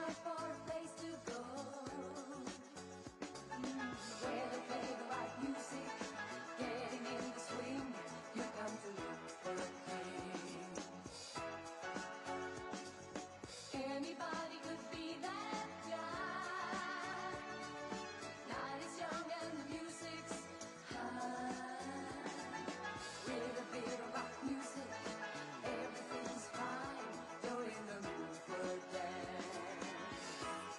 out for a place to go, where they play the right music, getting in the swing. You come to look for a king. Anybody could be that guy. Night is young and the music's high. With a bit of rock music, everything's fine. You're in the mood for a dance.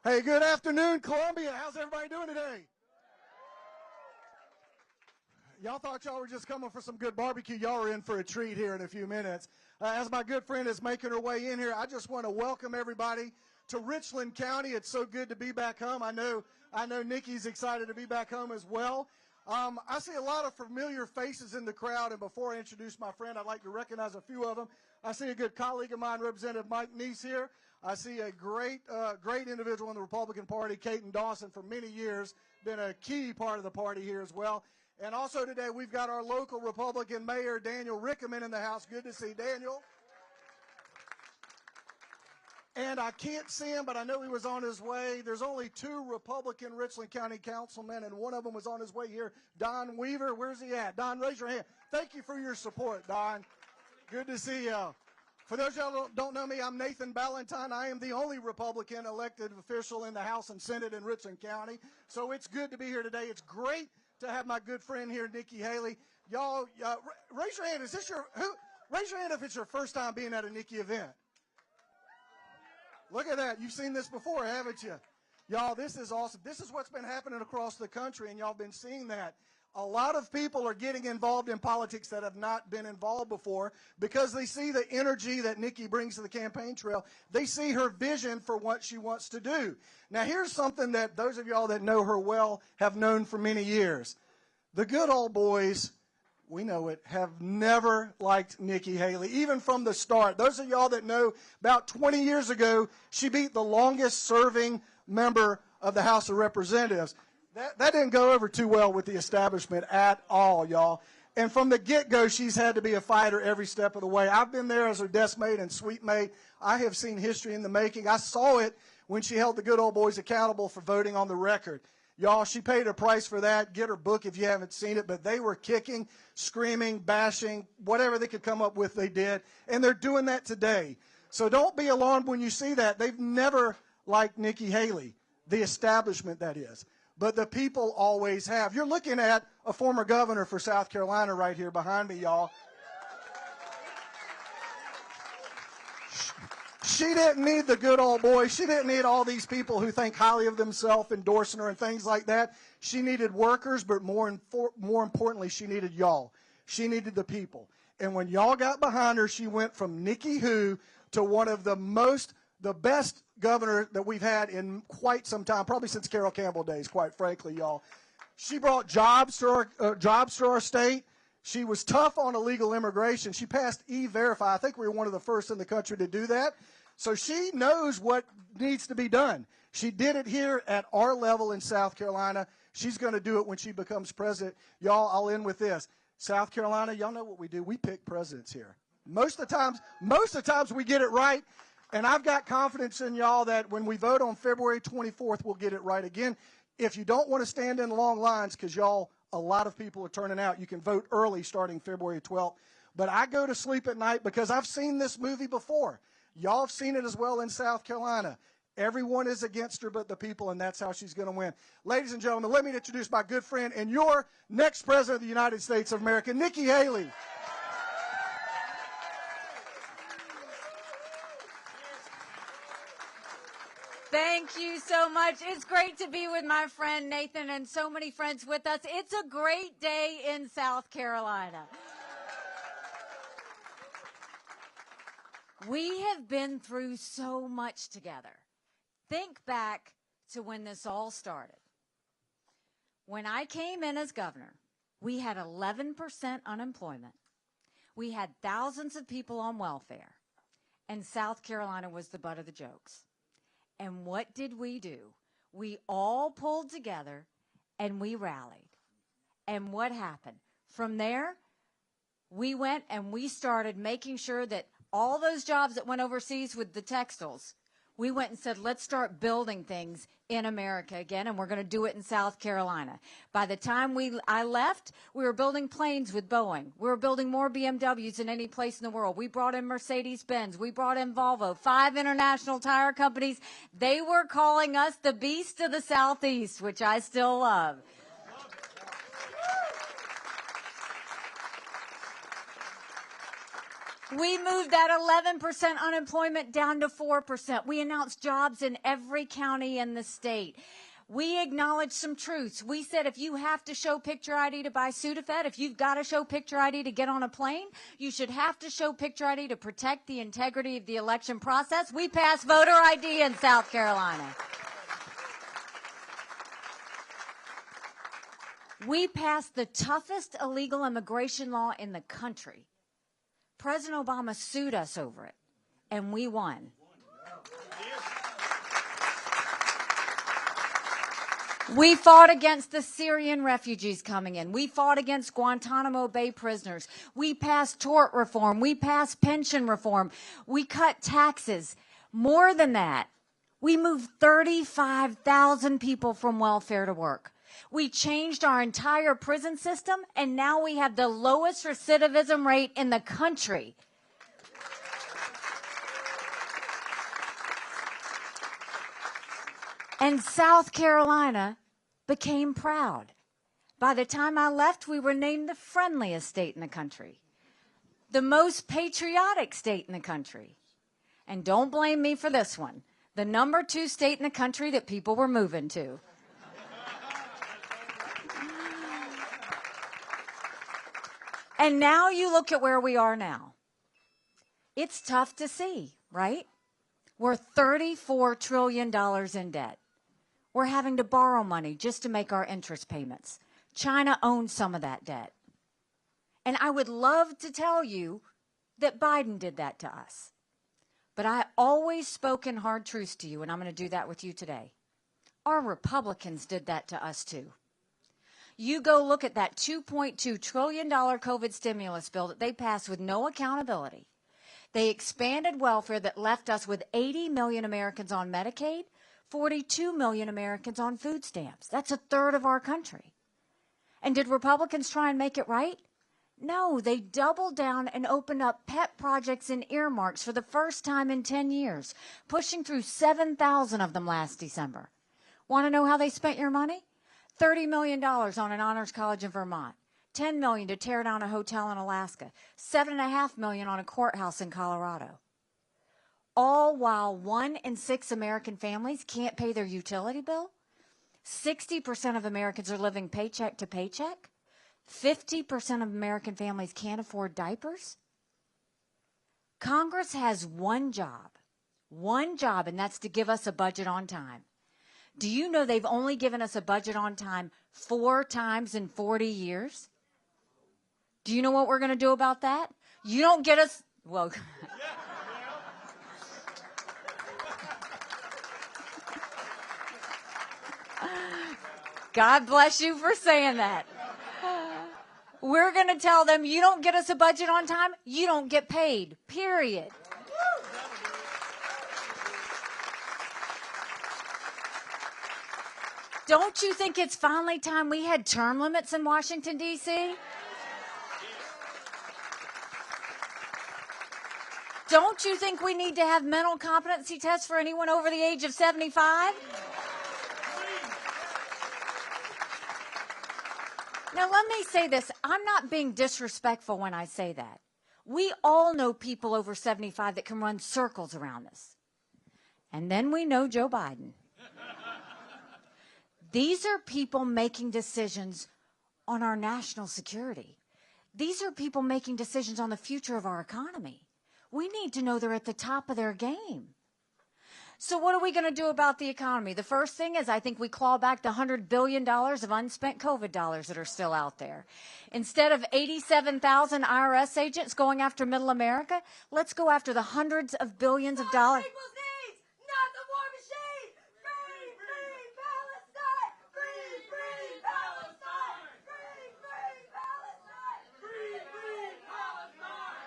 Hey, good afternoon, Columbia. How's everybody doing today? Y'all thought y'all were just coming for some good barbecue. Y'all are in for a treat here in a few minutes. As my good friend is making her way in here, I just want to welcome everybody to Richland County. It's so good to be back home. I know Nikki's excited to be back home as well. I see a lot of familiar faces in the crowd, and before I introduce my friend, I'd like to recognize a few of them. I see a good colleague of mine, Representative Mike Neese here. I see a great individual in the Republican Party, Caton Dawson, for many years, been a key part of the party here as well. And also today we've got our local Republican Mayor, Daniel Rickaman, in the house. Good to see Daniel. And I can't see him, but I know he was on his way. There's only 2 Republican Richland County councilmen, and one of them was on his way here, Don Weaver. Where's he at? Don, raise your hand. Thank you for your support, Don. Good to see you. For those of y'all who don't know me, I'm Nathan Ballantyne. I am the only Republican elected official in the House and Senate in Richland County. So it's good to be here today. It's great to have my good friend here, Nikki Haley. Y'all, raise your hand. Raise your hand if it's your first time being at a Nikki event. Look at that. You've seen this before, haven't you? Y'all, this is awesome. This is what's been happening across the country, and y'all been seeing that. A lot of people are getting involved in politics that have not been involved before because they see the energy that Nikki brings to the campaign trail. They see her vision for what she wants to do. Now, here's something that those of y'all that know her well have known for many years. The good old boys, we know it, have never liked Nikki Haley, even from the start. Those of y'all that know, about 20 years ago, she beat the longest serving member of the House of Representatives. That didn't go over too well with the establishment at all, y'all. And from the get-go, she's had to be a fighter every step of the way. I've been there as her desk mate and suite mate. I have seen history in the making. I saw it when she held the good old boys accountable for voting on the record. Y'all, she paid a price for that. Get her book if you haven't seen it. But they were kicking, screaming, bashing, whatever they could come up with, they did. And they're doing that today. So don't be alarmed when you see that. They've never liked Nikki Haley, the establishment, that is. But the people always have. You're looking at a former governor for South Carolina right here behind me, y'all. She didn't need the good old boys. She didn't need all these people who think highly of themselves, endorsing her and things like that. She needed workers, but more importantly, she needed y'all. She needed the people. And when y'all got behind her, she went from Nikki Who to one of the best governor that we've had in quite some time, probably since Carol Campbell days, quite frankly, y'all. She brought jobs to our state. She was tough on illegal immigration. She passed E-Verify. I think we were one of the first in the country to do that. So she knows what needs to be done. She did it here at our level in South Carolina. She's going to do it when she becomes president. Y'all, I'll end with this. South Carolina, y'all know what we do. We pick presidents here. Most of the times we get it right. And I've got confidence in y'all that when we vote on February 24th, we'll get it right again. If you don't want to stand in long lines, because y'all, a lot of people are turning out, you can vote early starting February 12th. But I go to sleep at night because I've seen this movie before. Y'all have seen it as well in South Carolina. Everyone is against her but the people, and that's how she's going to win. Ladies and gentlemen, let me introduce my good friend and your next president of the United States of America, Nikki Haley. Thank you so much. It's great to be with my friend Nathan and so many friends with us. It's a great day in South Carolina. We have been through so much together. Think back to when this all started. When I came in as governor, we had 11% unemployment. We had thousands of people on welfare, and South Carolina was the butt of the jokes. And what did we do? We all pulled together and we rallied. And what happened? From there, we went and we started making sure that all those jobs that went overseas with the textiles, we went and said, let's start building things in America again, and we're going to do it in South Carolina. By the time I left, we were building planes with Boeing. We were building more BMWs than any place in the world. We brought in Mercedes-Benz. We brought in Volvo, 5 international tire companies. They were calling us the Beast of the Southeast, which I still love. We moved that 11% unemployment down to 4%. We announced jobs in every county in the state. We acknowledged some truths. We said if you have to show picture ID to buy Sudafed, if you've got to show picture ID to get on a plane, you should have to show picture ID to protect the integrity of the election process. We passed voter ID in South Carolina. We passed the toughest illegal immigration law in the country. President Obama sued us over it, and we won. We fought against the Syrian refugees coming in. We fought against Guantanamo Bay prisoners. We passed tort reform. We passed pension reform. We cut taxes. More than that, we moved 35,000 people from welfare to work. We changed our entire prison system, and now we have the lowest recidivism rate in the country. And South Carolina became proud. By the time I left, we were named the friendliest state in the country, the most patriotic state in the country. And don't blame me for this one, the number 2 state in the country that people were moving to. And now you look at where we are now. It's tough to see, right? We're $34 trillion in debt. We're having to borrow money just to make our interest payments. China owns some of that debt. And I would love to tell you that Biden did that to us. But I always spoke in hard truths to you, and I'm going to do that with you today. Our Republicans did that to us too. You go look at that $2.2 trillion COVID stimulus bill that they passed with no accountability. They expanded welfare that left us with 80 million Americans on Medicaid, 42 million Americans on food stamps. That's a third of our country. And did Republicans try and make it right? No, they doubled down and opened up pet projects and earmarks for the first time in 10 years, pushing through 7,000 of them last December. Want to know how they spent your money? $30 million on an honors college in Vermont, $10 million to tear down a hotel in Alaska, $7.5 million on a courthouse in Colorado. All while 1 in 6 American families can't pay their utility bill. 60% of Americans are living paycheck to paycheck. 50% of American families can't afford diapers. Congress has one job, and that's to give us a budget on time. Do you know they've only given us a budget on time 4 times in 40 years? Do you know what we're going to do about that? You don't get us, well, God bless you for saying that. We're going to tell them, you don't get us a budget on time, you don't get paid, period. Don't you think it's finally time we had term limits in Washington, D.C.? Don't you think we need to have mental competency tests for anyone over the age of 75? Now, let me say this. I'm not being disrespectful when I say that. We all know people over 75 that can run circles around this. And then we know Joe Biden. These are people making decisions on our national security. These are people making decisions on the future of our economy. We need to know they're at the top of their game. So what are we going to do about the economy? The first thing is I think we claw back the $100 billion of unspent COVID dollars that are still out there. Instead of 87,000 IRS agents going after middle America, let's go after the hundreds of billions of dollars. People's needs, not the war machine. Free, free Palestine. Free, free Palestine. Free, free Palestine. Free, free Palestine.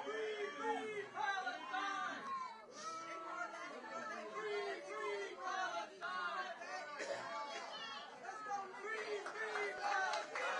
Free, free Palestine. Free, free Palestine. Free, free Palestine.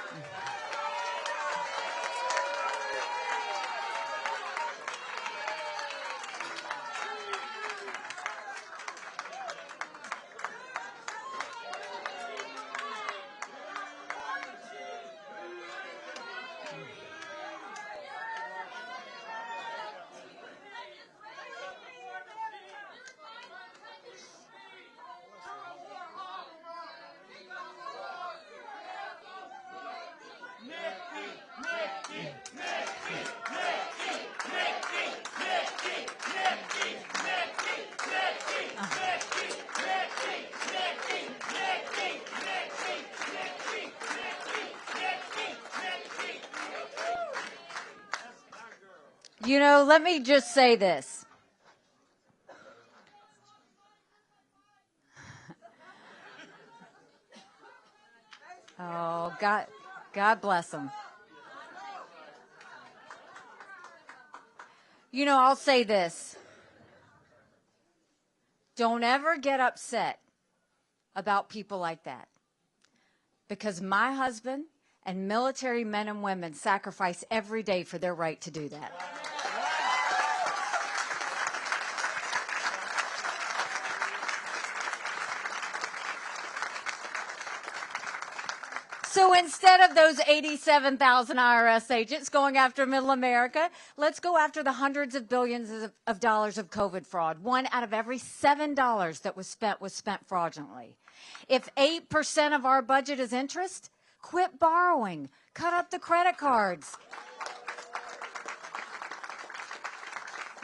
You know, let me just say this. Oh, God bless them. You know, I'll say this. Don't ever get upset about people like that. Because my husband and military men and women sacrifice every day for their right to do that. So instead of those 87,000 IRS agents going after middle America, let's go after the hundreds of billions of dollars of COVID fraud. One out of every $7 that was spent fraudulently. If 8% of our budget is interest, quit borrowing. Cut up the credit cards.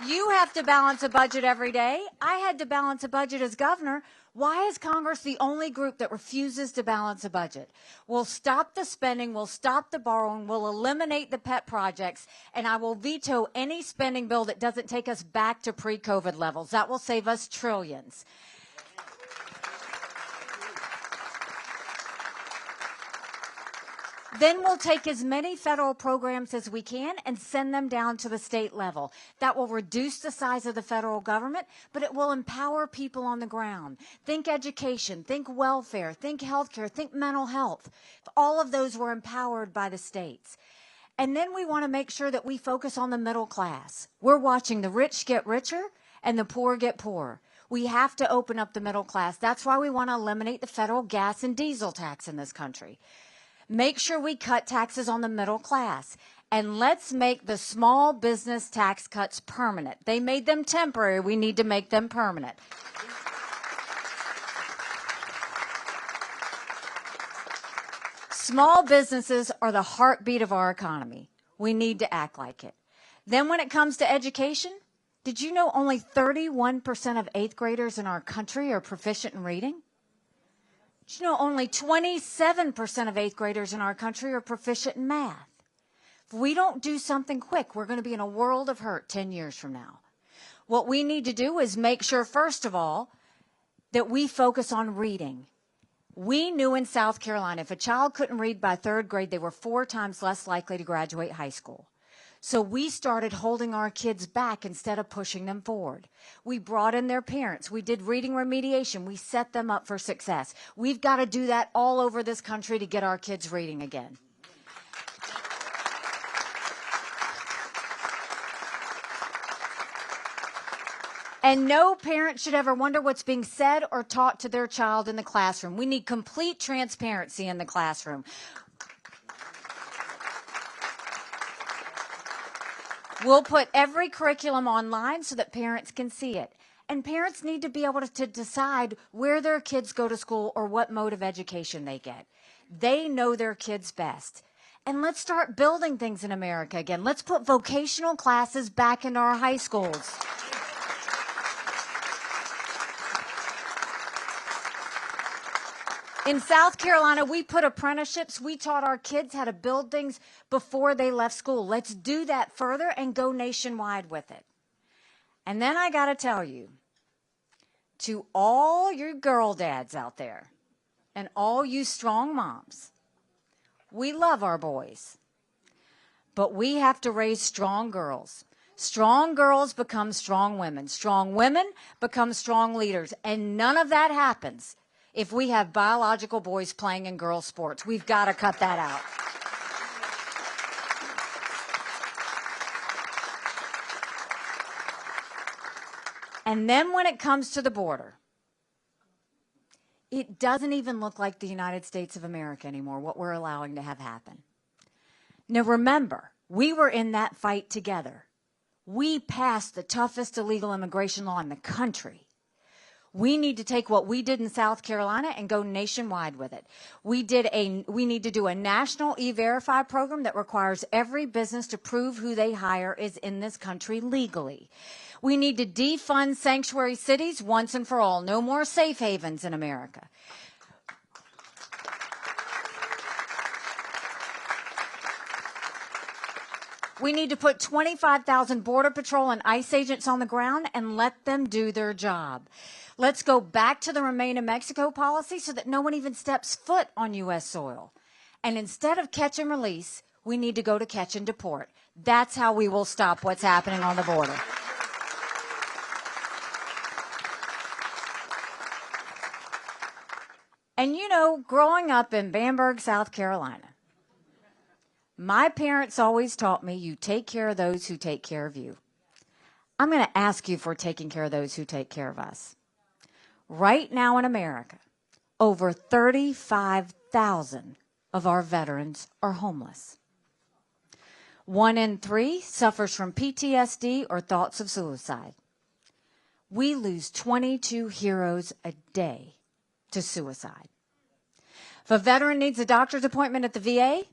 You have to balance a budget every day. I had to balance a budget as governor. Why is Congress the only group that refuses to balance a budget? We'll stop the spending, we'll stop the borrowing, we'll eliminate the pet projects, and I will veto any spending bill that doesn't take us back to pre-COVID levels. That will save us trillions. Then we'll take as many federal programs as we can and send them down to the state level. That will reduce the size of the federal government, but it will empower people on the ground. Think education, think welfare, think healthcare, think mental health. All of those were empowered by the states. And then we want to make sure that we focus on the middle class. We're watching the rich get richer and the poor get poorer. We have to open up the middle class. That's why we want to eliminate the federal gas and diesel tax in this country. Make sure we cut taxes on the middle class. And let's make the small business tax cuts permanent. They made them temporary. We need to make them permanent. Small businesses are the heartbeat of our economy. We need to act like it. Then when it comes to education, did you know only 31% of 8th graders in our country are proficient in reading? Did you know only 27% of 8th graders in our country are proficient in math? If we don't do something quick, we're going to be in a world of hurt 10 years from now. What we need to do is make sure, first of all, that we focus on reading. We knew in South Carolina, if a child couldn't read by 3rd grade, they were 4 times less likely to graduate high school. So we started holding our kids back instead of pushing them forward. We brought in their parents. We did reading remediation. We set them up for success. We've got to do that all over this country to get our kids reading again. And no parent should ever wonder what's being said or taught to their child in the classroom. We need complete transparency in the classroom. We'll put every curriculum online so that parents can see it. And parents need to be able to decide where their kids go to school or what mode of education they get. They know their kids best. And let's start building things in America again. Let's put vocational classes back into our high schools. In South Carolina, we put apprenticeships. We taught our kids how to build things before they left school. Let's do that further and go nationwide with it. And then I got to tell you, to all your girl dads out there and all you strong moms, we love our boys, but we have to raise strong girls. Strong girls become strong women. Strong women become strong leaders. And none of that happens if we have biological boys playing in girls' sports. We've got to cut that out. And then when it comes to the border, it doesn't even look like the United States of America anymore, what we're allowing to have happen. Now remember, we were in that fight together. We passed the toughest illegal immigration law in the country. We need to take what we did in South Carolina and go nationwide with it. We need to do a national E-Verify program that requires every business to prove who they hire is in this country legally. We need to defund sanctuary cities once and for all. No more safe havens in America. We need to put 25,000 Border Patrol and ICE agents on the ground and let them do their job. Let's go back to the Remain in Mexico policy so that no one even steps foot on U.S. soil. And instead of catch and release, we need to go to catch and deport. That's how we will stop what's happening on the border. And you know, growing up in Bamberg, South Carolina, my parents always taught me you take care of those who take care of you. I'm going to ask you if we're taking care of those who take care of us. Right now in America, over 35,000 of our veterans are homeless. 1 in 3 suffers from PTSD or thoughts of suicide. We lose 22 heroes a day to suicide. If a veteran needs a doctor's appointment at the VA,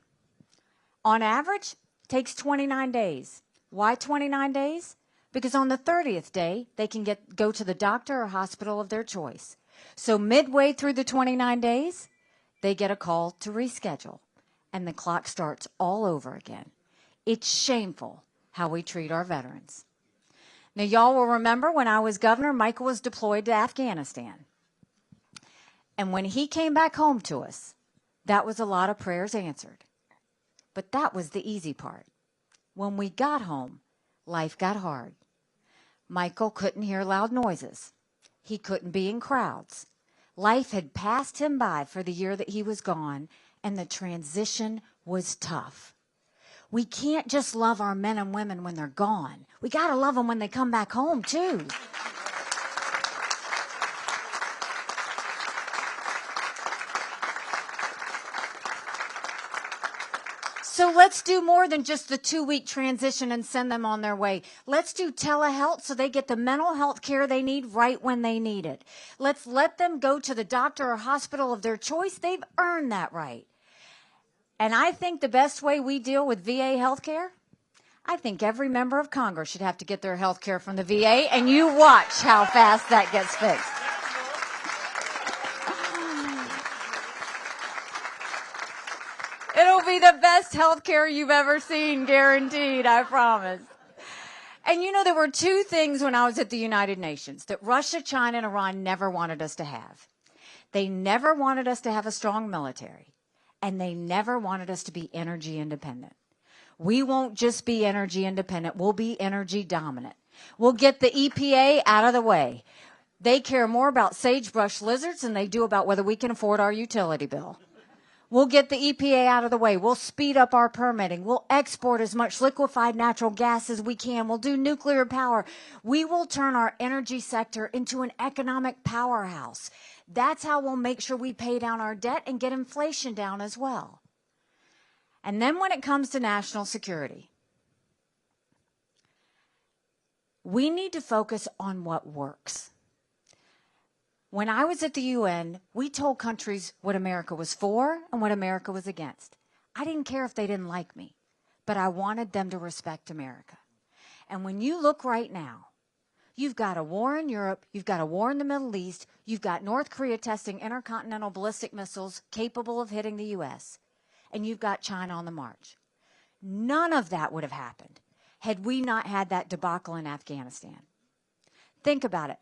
on average, it takes 29 days. Why 29 days? Because on the 30th day, they can go to the doctor or hospital of their choice. So midway through the 29 days, they get a call to reschedule, and the clock starts all over again. It's shameful how we treat our veterans. Now, y'all will remember when I was governor, Michael was deployed to Afghanistan. And when he came back home to us, that was a lot of prayers answered. But that was the easy part. When we got home, life got hard. Michael couldn't hear loud noises. He couldn't be in crowds. Life had passed him by for the year that he was gone, and the transition was tough. We can't just love our men and women when they're gone. We got to love them when they come back home, too. So let's do more than just the 2-week transition and send them on their way. Let's do telehealth so they get the mental health care they need right when they need it. Let's let them go to the doctor or hospital of their choice. They've earned that right. And I think the best way we deal with VA health care, I think every member of Congress should have to get their health care from the VA, and you watch how fast that gets fixed. It'll be the best health care you've ever seen, guaranteed, I promise. And you know, there were 2 things when I was at the United Nations that Russia, China, and Iran never wanted us to have. They never wanted us to have a strong military, and they never wanted us to be energy independent. We won't just be energy independent, we'll be energy dominant. We'll get the EPA out of the way. They care more about sagebrush lizards than they do about whether we can afford our utility bill. We'll get the EPA out of the way. We'll speed up our permitting. We'll export as much liquefied natural gas as we can. We'll do nuclear power. We will turn our energy sector into an economic powerhouse. That's how we'll make sure we pay down our debt and get inflation down as well. And then when it comes to national security, we need to focus on what works. When I was at the UN, we told countries what America was for and what America was against. I didn't care if they didn't like me, but I wanted them to respect America. And when you look right now, you've got a war in Europe, you've got a war in the Middle East, you've got North Korea testing intercontinental ballistic missiles capable of hitting the U.S., and you've got China on the march. None of that would have happened had we not had that debacle in Afghanistan. Think about it.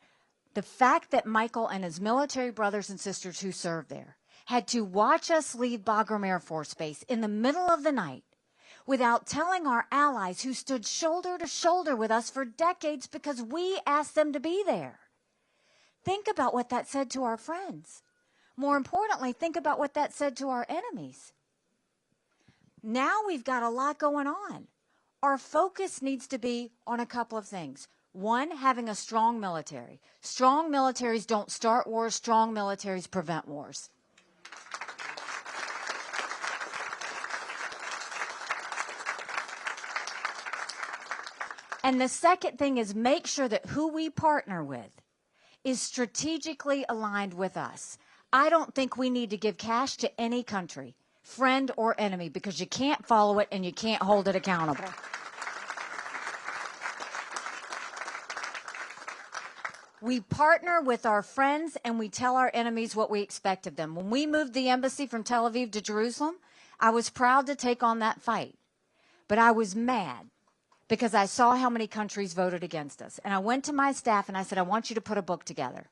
The fact that Michael and his military brothers and sisters who served there had to watch us leave Bagram Air Force Base in the middle of the night without telling our allies who stood shoulder to shoulder with us for decades because we asked them to be there. Think about what that said to our friends. More importantly, think about what that said to our enemies. Now we've got a lot going on. Our focus needs to be on a couple of things. 1, having a strong military. Strong militaries don't start wars. Strong militaries prevent wars. And the second thing is make sure that who we partner with is strategically aligned with us. I don't think we need to give cash to any country, friend or enemy, because you can't follow it and you can't hold it accountable. We partner with our friends and we tell our enemies what we expect of them. When we moved the embassy from Tel Aviv to Jerusalem, I was proud to take on that fight. But I was mad because I saw how many countries voted against us. And I went to my staff and I said, I want you to put a book together.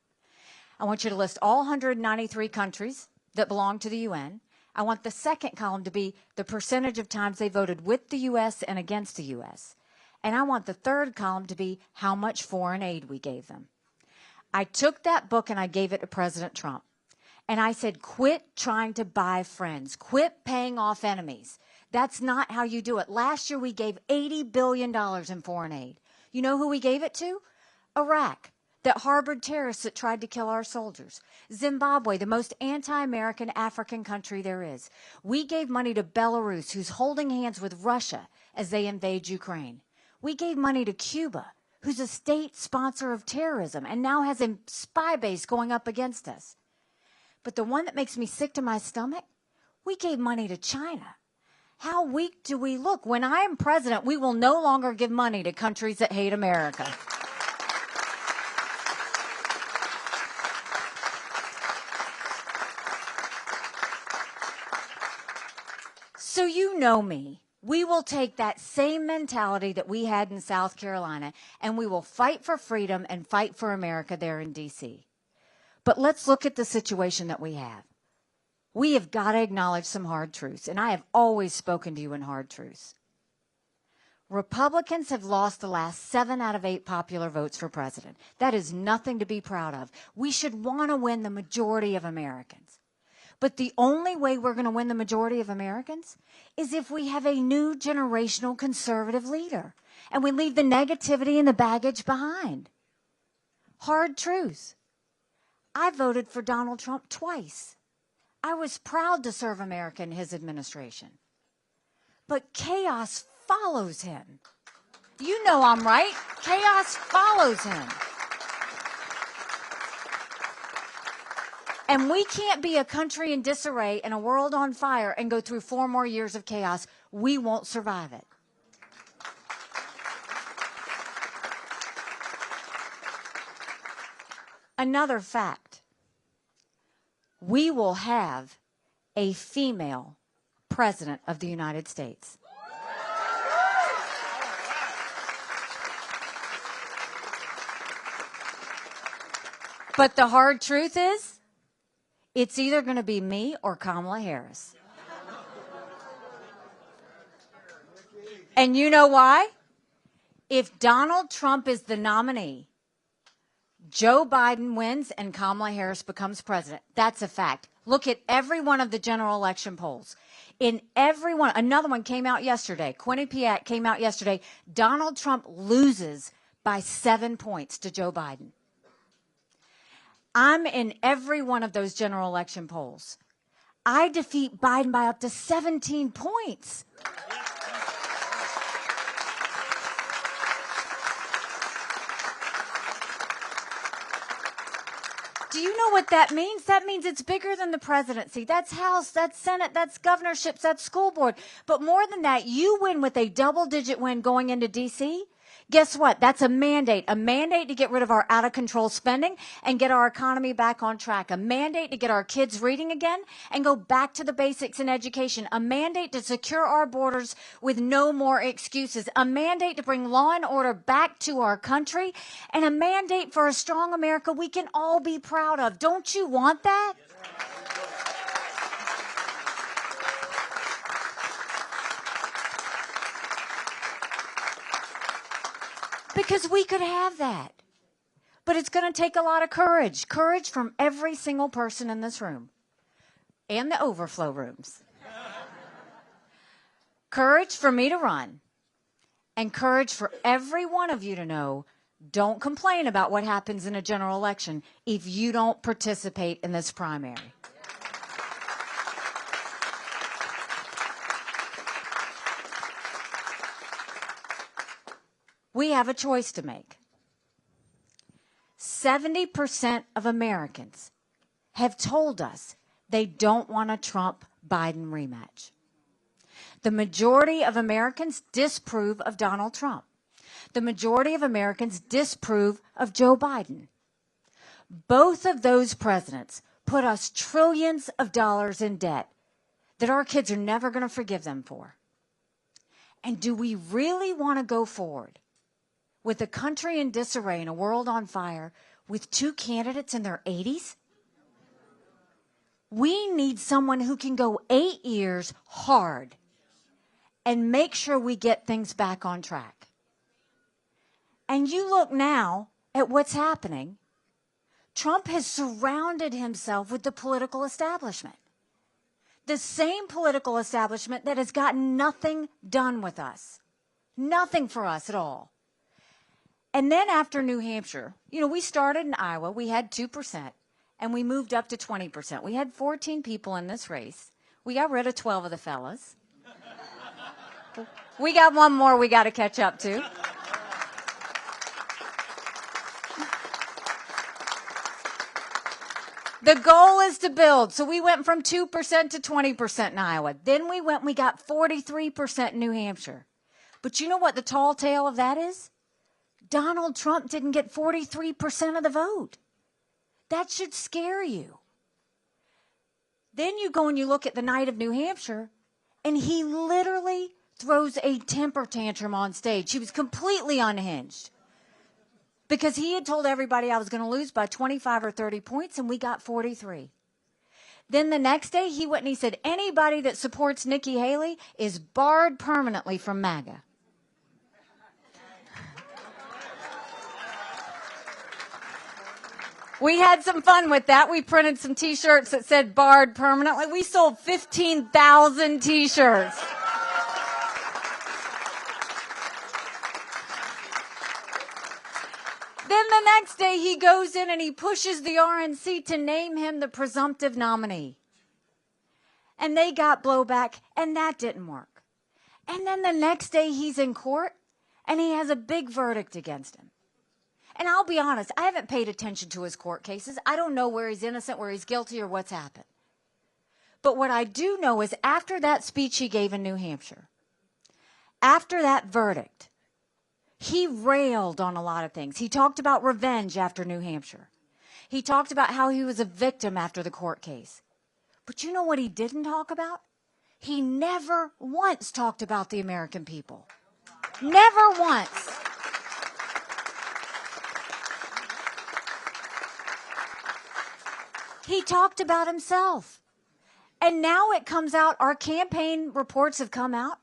I want you to list all 193 countries that belong to the UN. I want the second column to be the percentage of times they voted with the U.S. and against the U.S. And I want the third column to be how much foreign aid we gave them. I took that book and I gave it to President Trump. And I said, quit trying to buy friends. Quit paying off enemies. That's not how you do it. Last year, we gave $80 billion in foreign aid. You know who we gave it to? Iraq, that harbored terrorists that tried to kill our soldiers. Zimbabwe, the most anti-American African country there is. We gave money to Belarus, who's holding hands with Russia as they invade Ukraine. We gave money to Cuba, who's a state sponsor of terrorism and now has a spy base going up against us. But the one that makes me sick to my stomach, we gave money to China. How weak do we look? When I am president, we will no longer give money to countries that hate America. So you know me. We will take that same mentality that we had in South Carolina, and we will fight for freedom and fight for America there in D.C. But let's look at the situation that we have. We have got to acknowledge some hard truths, and I have always spoken to you in hard truths. Republicans have lost the last 7 out of 8 popular votes for president. That is nothing to be proud of. We should want to win the majority of Americans. But the only way we're going to win the majority of Americans is if we have a new generational conservative leader and we leave the negativity and the baggage behind. Hard truth. I voted for Donald Trump twice. I was proud to serve America in his administration. But chaos follows him. You know I'm right. Chaos follows him. And we can't be a country in disarray and a world on fire and go through 4 more years of chaos. We won't survive it. Another fact. We will have a female president of the United States. But the hard truth is, it's either going to be me or Kamala Harris. And you know why? If Donald Trump is the nominee, Joe Biden wins and Kamala Harris becomes president. That's a fact. Look at every one of the general election polls. In every one, another one came out yesterday. Quinnipiac came out yesterday. Donald Trump loses by 7 points to Joe Biden. I'm in every one of those general election polls. I defeat Biden by up to 17 points. Do you know what that means? That means it's bigger than the presidency. That's House, that's Senate, that's governorships, that's school board. But more than that, you win with a double-digit win going into D.C., guess what? That's a mandate to get rid of our out-of-control spending and get our economy back on track, a mandate to get our kids reading again and go back to the basics in education, a mandate to secure our borders with no more excuses, a mandate to bring law and order back to our country, and a mandate for a strong America we can all be proud of. Don't you want that? Because we could have that. But it's going to take a lot of courage. Courage from every single person in this room. And the overflow rooms. Courage for me to run. And courage for every one of you to know, don't complain about what happens in a general election if you don't participate in this primary. We have a choice to make. 70% of Americans have told us they don't want a Trump-Biden rematch. The majority of Americans disapprove of Donald Trump. The majority of Americans disapprove of Joe Biden. Both of those presidents put us trillions of dollars in debt that our kids are never going to forgive them for. And do we really want to go forward with a country in disarray and a world on fire with two candidates in their 80s? We need someone who can go 8 years hard and make sure we get things back on track. And you look now at what's happening. Trump has surrounded himself with the political establishment. The same political establishment that has gotten nothing done with us. Nothing for us at all. And then after New Hampshire, we started in Iowa. We had 2%, and we moved up to 20%. We had 14 people in this race. We got rid of 12 of the fellas. We got one more we got to catch up to. The goal is to build. So we went from 2% to 20% in Iowa. Then we got 43% in New Hampshire. But you know what the tall tale of that is? Donald Trump didn't get 43% of the vote. That should scare you. Then you go and you look at the night of New Hampshire, and he literally throws a temper tantrum on stage. He was completely unhinged. Because he had told everybody I was going to lose by 25 or 30 points, and we got 43. Then the next day, he went and he said, anybody that supports Nikki Haley is barred permanently from MAGA. We had some fun with that. We printed some T-shirts that said barred permanently. We sold 15,000 T-shirts. Then the next day he goes in and he pushes the RNC to name him the presumptive nominee. And they got blowback, and that didn't work. And then the next day he's in court, and he has a big verdict against him. And I'll be honest, I haven't paid attention to his court cases. I don't know where he's innocent, where he's guilty, or what's happened. But what I do know is after that speech he gave in New Hampshire, after that verdict, he railed on a lot of things. He talked about revenge after New Hampshire. He talked about how he was a victim after the court case. But you know what he didn't talk about? He never once talked about the American people. Never once. He talked about himself. And now it comes out, our campaign reports have come out,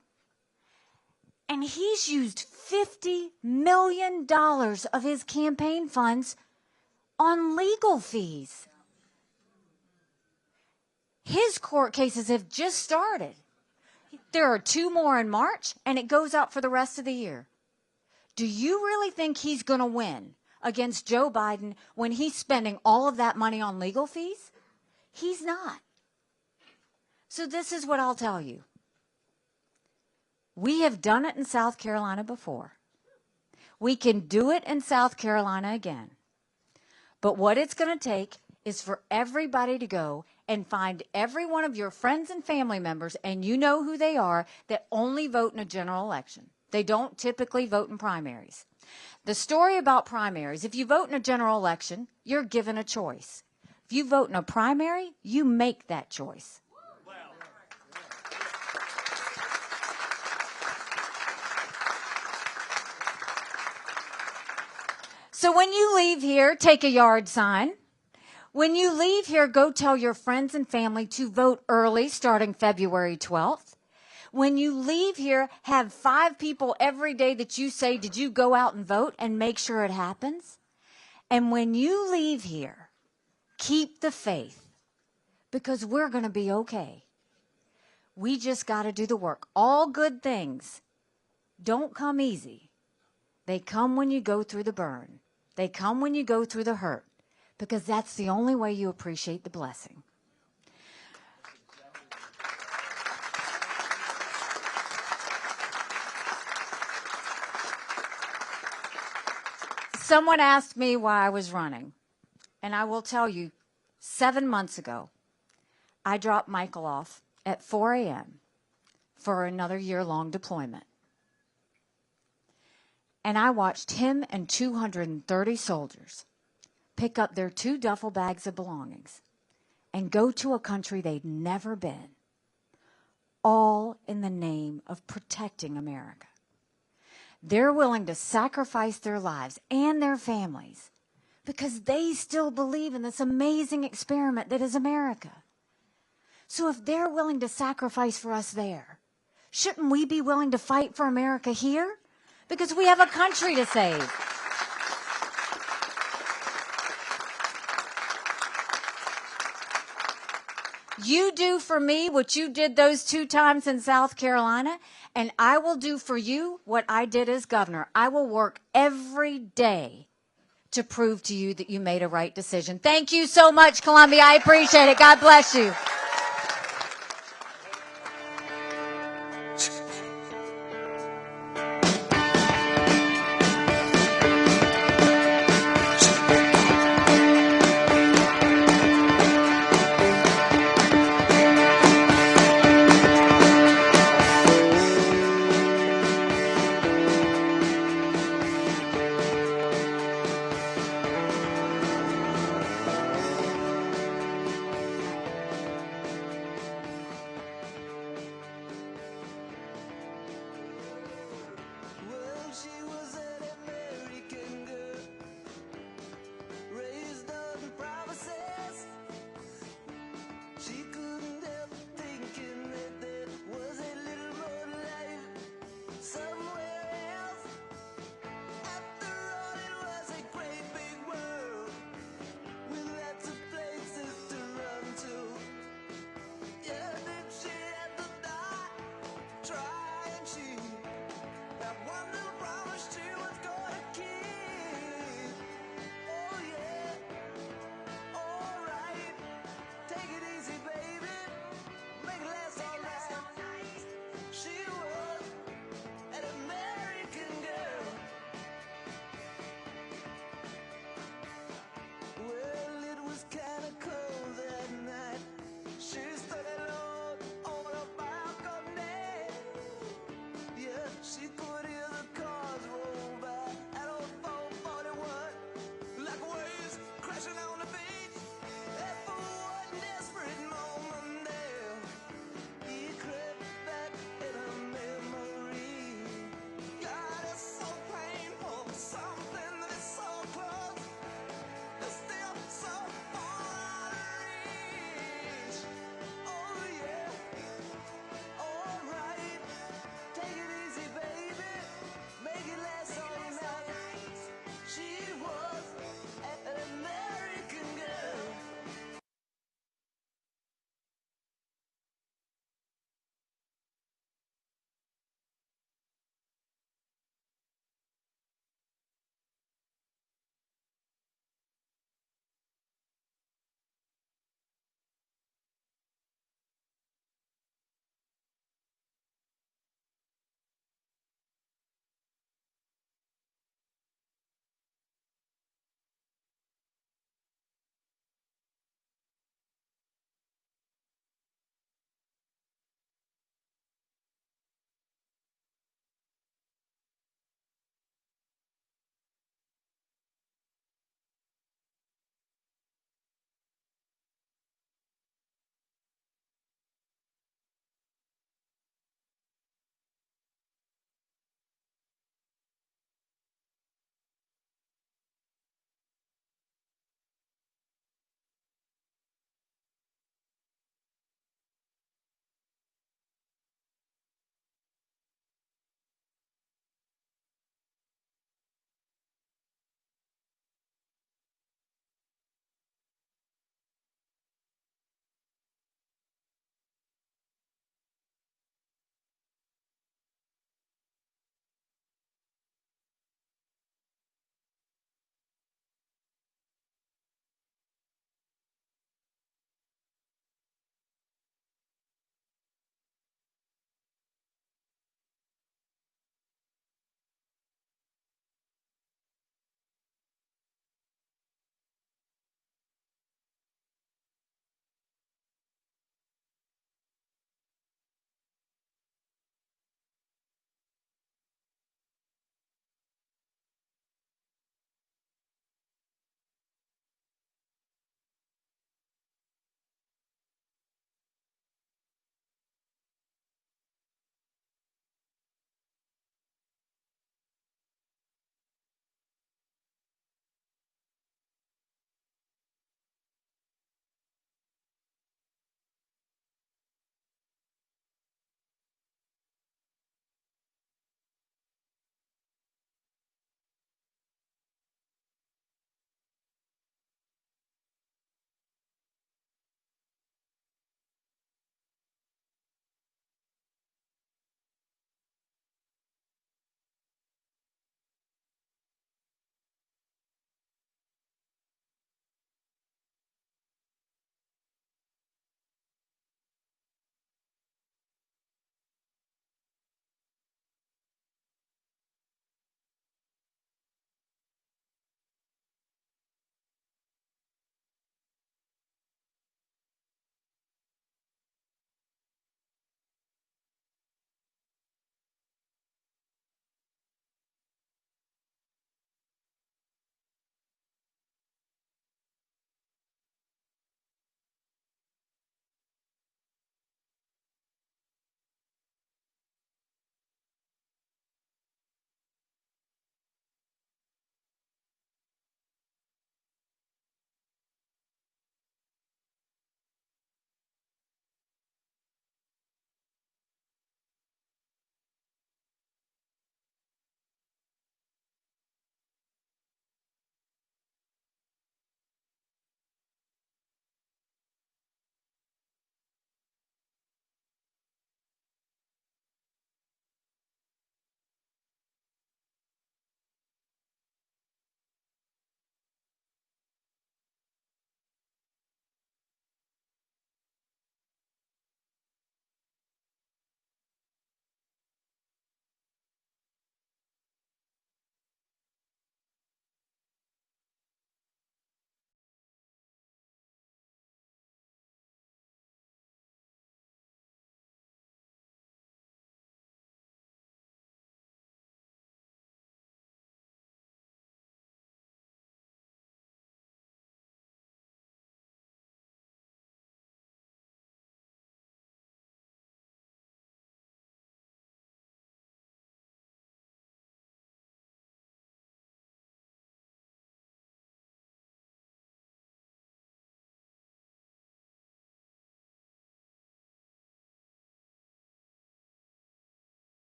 and he's used $50 million of his campaign funds on legal fees. His court cases have just started. There are 2 more in March, and it goes out for the rest of the year. Do you really think he's going to win against Joe Biden when he's spending all of that money on legal fees? He's not. So this is what I'll tell you. We have done it in South Carolina before. We can do it in South Carolina again. But what it's going to take is for everybody to go and find every one of your friends and family members, and you know who they are, that only vote in a general election. They don't typically vote in primaries. The story about primaries, if you vote in a general election, you're given a choice. If you vote in a primary, you make that choice. So when you leave here, take a yard sign. When you leave here, go tell your friends and family to vote early starting February 12th. When you leave here, have 5 people every day that you say, did you go out and vote, and make sure it happens. And when you leave here, keep the faith, because we're going to be okay. We just got to do the work. All good things don't come easy. They come when you go through the burn. They come when you go through the hurt, because that's the only way you appreciate the blessing. Someone asked me why I was running, and I will tell you, 7 months ago, I dropped Michael off at 4 a.m. for another year-long deployment. And I watched him and 230 soldiers pick up their 2 duffel bags of belongings and go to a country they'd never been, all in the name of protecting America. They're willing to sacrifice their lives and their families because they still believe in this amazing experiment that is America. So if they're willing to sacrifice for us there, shouldn't we be willing to fight for America here? Because we have a country to save. You do for me what you did those 2 times in South Carolina, and I will do for you what I did as governor. I will work every day to prove to you that you made a right decision. Thank you so much, Columbia. I appreciate it. God bless you.